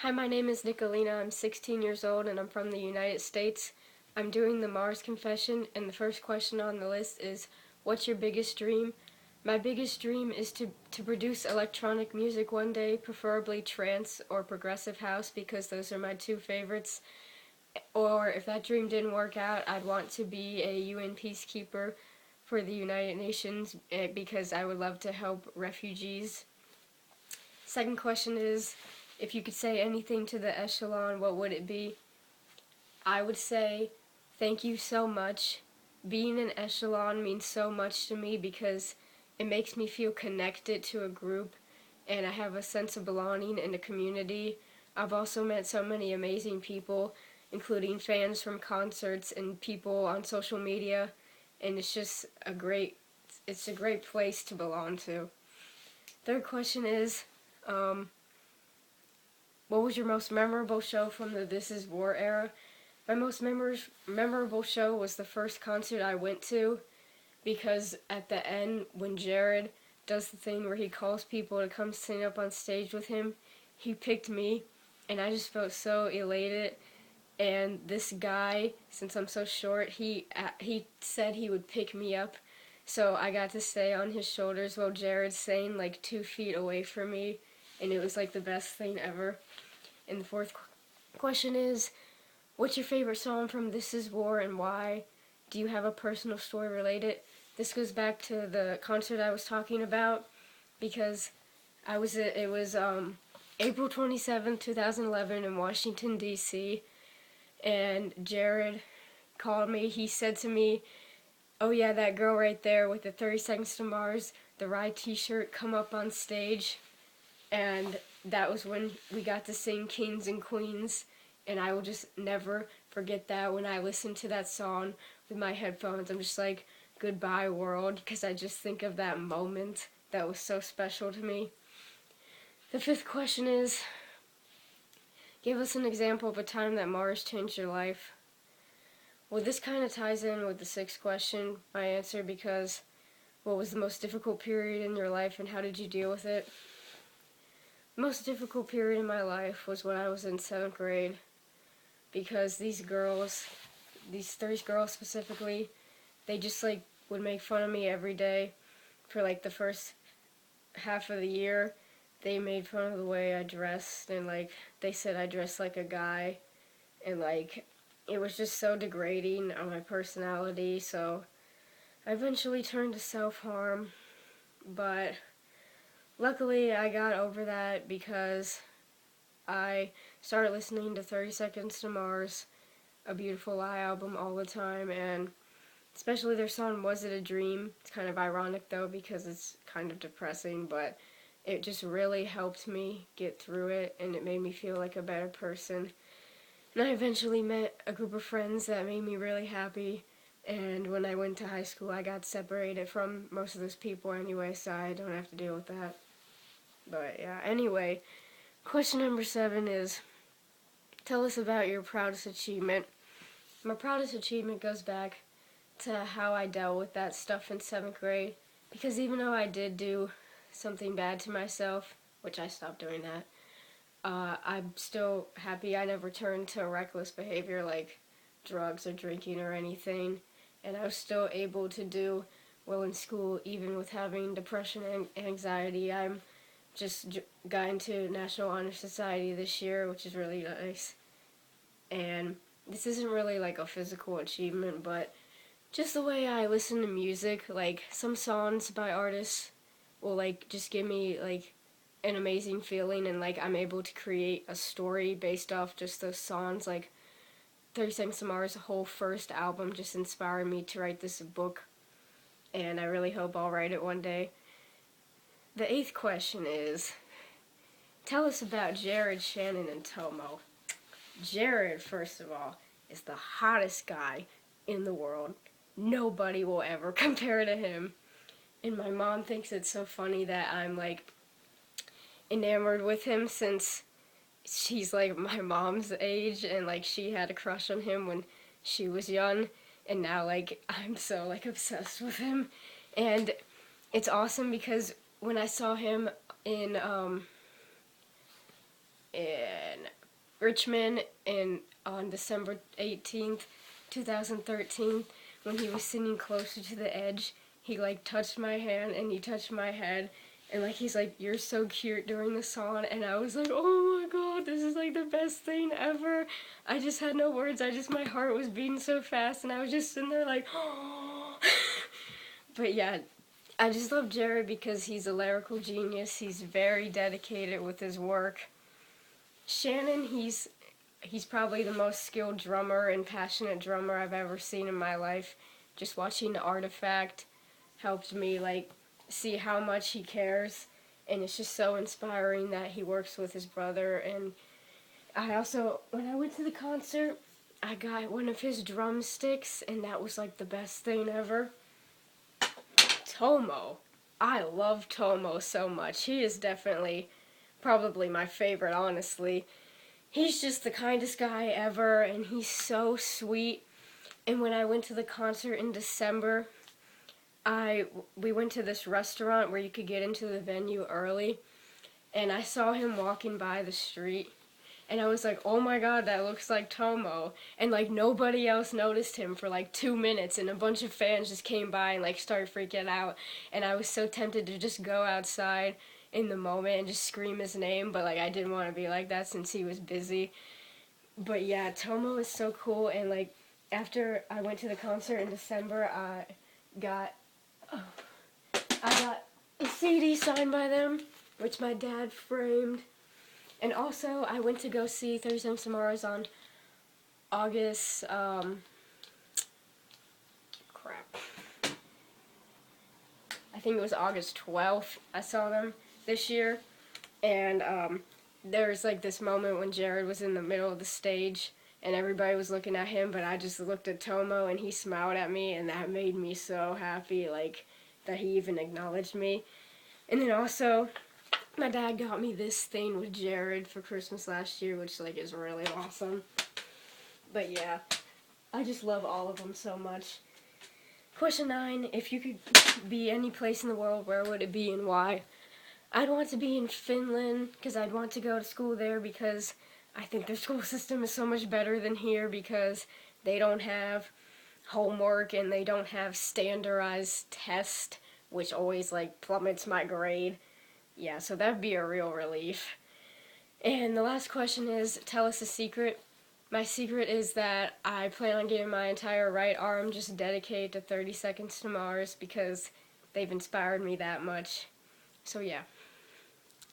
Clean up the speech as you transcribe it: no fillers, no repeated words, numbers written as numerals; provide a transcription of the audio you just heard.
Hi, my name is Nicolina. I'm 16 years old and I'm from the United States. I'm doing the Mars Confession, and the first question on the list is, what's your biggest dream? My biggest dream is to produce electronic music one day, preferably trance or progressive house, because those are my two favorites. Or if that dream didn't work out, I'd want to be a UN peacekeeper for the United Nations because I would love to help refugees. Second question is, if you could say anything to the echelon, what would it be? I would say, thank you so much. Being an echelon means so much to me because it makes me feel connected to a group and I have a sense of belonging in a community. I've also met so many amazing people, including fans from concerts and people on social media, and it's a great place to belong to. Third question is, what was your most memorable show from the This Is War era? My most memorable show was the first concert I went to, because at the end, when Jared does the thing where he calls people to come sing up on stage with him, he picked me, and I just felt so elated. And this guy, since I'm so short, he said he would pick me up, so I got to stay on his shoulders while Jared sang like 2 feet away from me, and it was like the best thing ever. And the fourth question is, what's your favorite song from This Is War and why? Do you have a personal story related? This goes back to the concert I was talking about, because it was April 27th, 2011 in Washington, D.C., and Jared called me. He said to me, "Oh yeah, that girl right there with the 30 Seconds to Mars, the Ride t-shirt, come up on stage." And that was when we got to sing Kings and Queens, and I will just never forget that. When I listen to that song with my headphones, I'm just like, goodbye world, because I just think of that moment that was so special to me. The fifth question is, give us an example of a time that Mars changed your life. Well, this kind of ties in with the sixth question, my answer, because what was the most difficult period in your life and how did you deal with it? The most difficult period in my life was when I was in 7th grade, because these three girls specifically, they just like would make fun of me every day. For like the first half of the year, they made fun of the way I dressed, and like they said I dressed like a guy, and like it was just so degrading on my personality. So I eventually turned to self-harm, but luckily I got over that because I started listening to 30 Seconds to Mars, A Beautiful Lie album all the time, and especially their song Was It a Dream. It's kind of ironic though because it's kind of depressing, but it just really helped me get through it, and it made me feel like a better person. And I eventually met a group of friends that made me really happy, and when I went to high school I got separated from most of those people anyway, so I don't have to deal with that. But yeah, anyway, question number 7 is, tell us about your proudest achievement. My proudest achievement goes back to how I dealt with that stuff in 7th grade, because even though I did do something bad to myself, which I stopped doing that, I'm still happy I never turned to reckless behavior like drugs or drinking or anything, and I was still able to do well in school even with having depression and anxiety. I'm just got into National Honor Society this year, which is really nice, and this isn't really like a physical achievement, but just the way I listen to music, like some songs by artists will like just give me like an amazing feeling, and like I'm able to create a story based off just those songs. Like 30 Seconds to Mars' whole first album just inspired me to write this book, and I really hope I'll write it one day. The 8th question is, tell us about Jared, Shannon, and Tomo. Jared, first of all, is the hottest guy in the world. Nobody will ever compare to him. And my mom thinks it's so funny that I'm like enamored with him, since she's like my mom's age and like she had a crush on him when she was young, and now like I'm so like obsessed with him. And it's awesome because when I saw him in Richmond on December 18th, 2013, when he was sitting closer to the edge. He like touched my hand and he touched my head, and like he's like, "You're so cute" during the song, and I was like, "Oh my god, this is like the best thing ever." I just had no words. My heart was beating so fast, and I was just sitting there like, oh. But yeah, I just love Jared because he's a lyrical genius. He's very dedicated with his work. Shannon, he's probably the most skilled drummer and passionate drummer I've ever seen in my life. Just watching Artifact helped me like see how much he cares, and it's just so inspiring that he works with his brother. And I also, when I went to the concert, I got one of his drumsticks, and that was like the best thing ever. Tomo. I love Tomo so much. He is definitely probably my favorite, honestly. He's just the kindest guy ever, and he's so sweet. And when I went to the concert in December, we went to this restaurant where you could get into the venue early, and I saw him walking by the street, and I was like, oh my god, that looks like Tomo. And like nobody else noticed him for like 2 minutes, and a bunch of fans just came by and like started freaking out, and I was so tempted to just go outside in the moment and just scream his name, but like I didn't want to be like that since he was busy. But yeah, Tomo is so cool, and like after I went to the concert in December, got I got a CD signed by them, which my dad framed. And also, I went to go see Thursday and Tomorrow's on August, I think it was August 12th. I saw them this year. And there's like this moment when Jared was in the middle of the stage and everybody was looking at him, but I just looked at Tomo and he smiled at me, and that made me so happy, like, that he even acknowledged me. And then also, my dad got me this thing with Jared for Christmas last year, which like is really awesome. But yeah, I just love all of them so much. Question 9, if you could be any place in the world, where would it be and why? I'd want to be in Finland, because I'd want to go to school there, because I think their school system is so much better than here, because they don't have homework and they don't have standardized tests, which always like plummets my grade. Yeah, so that'd be a real relief. And the last question is, tell us a secret. My secret is that I plan on getting my entire right arm just dedicated to 30 Seconds to Mars, because they've inspired me that much. So yeah.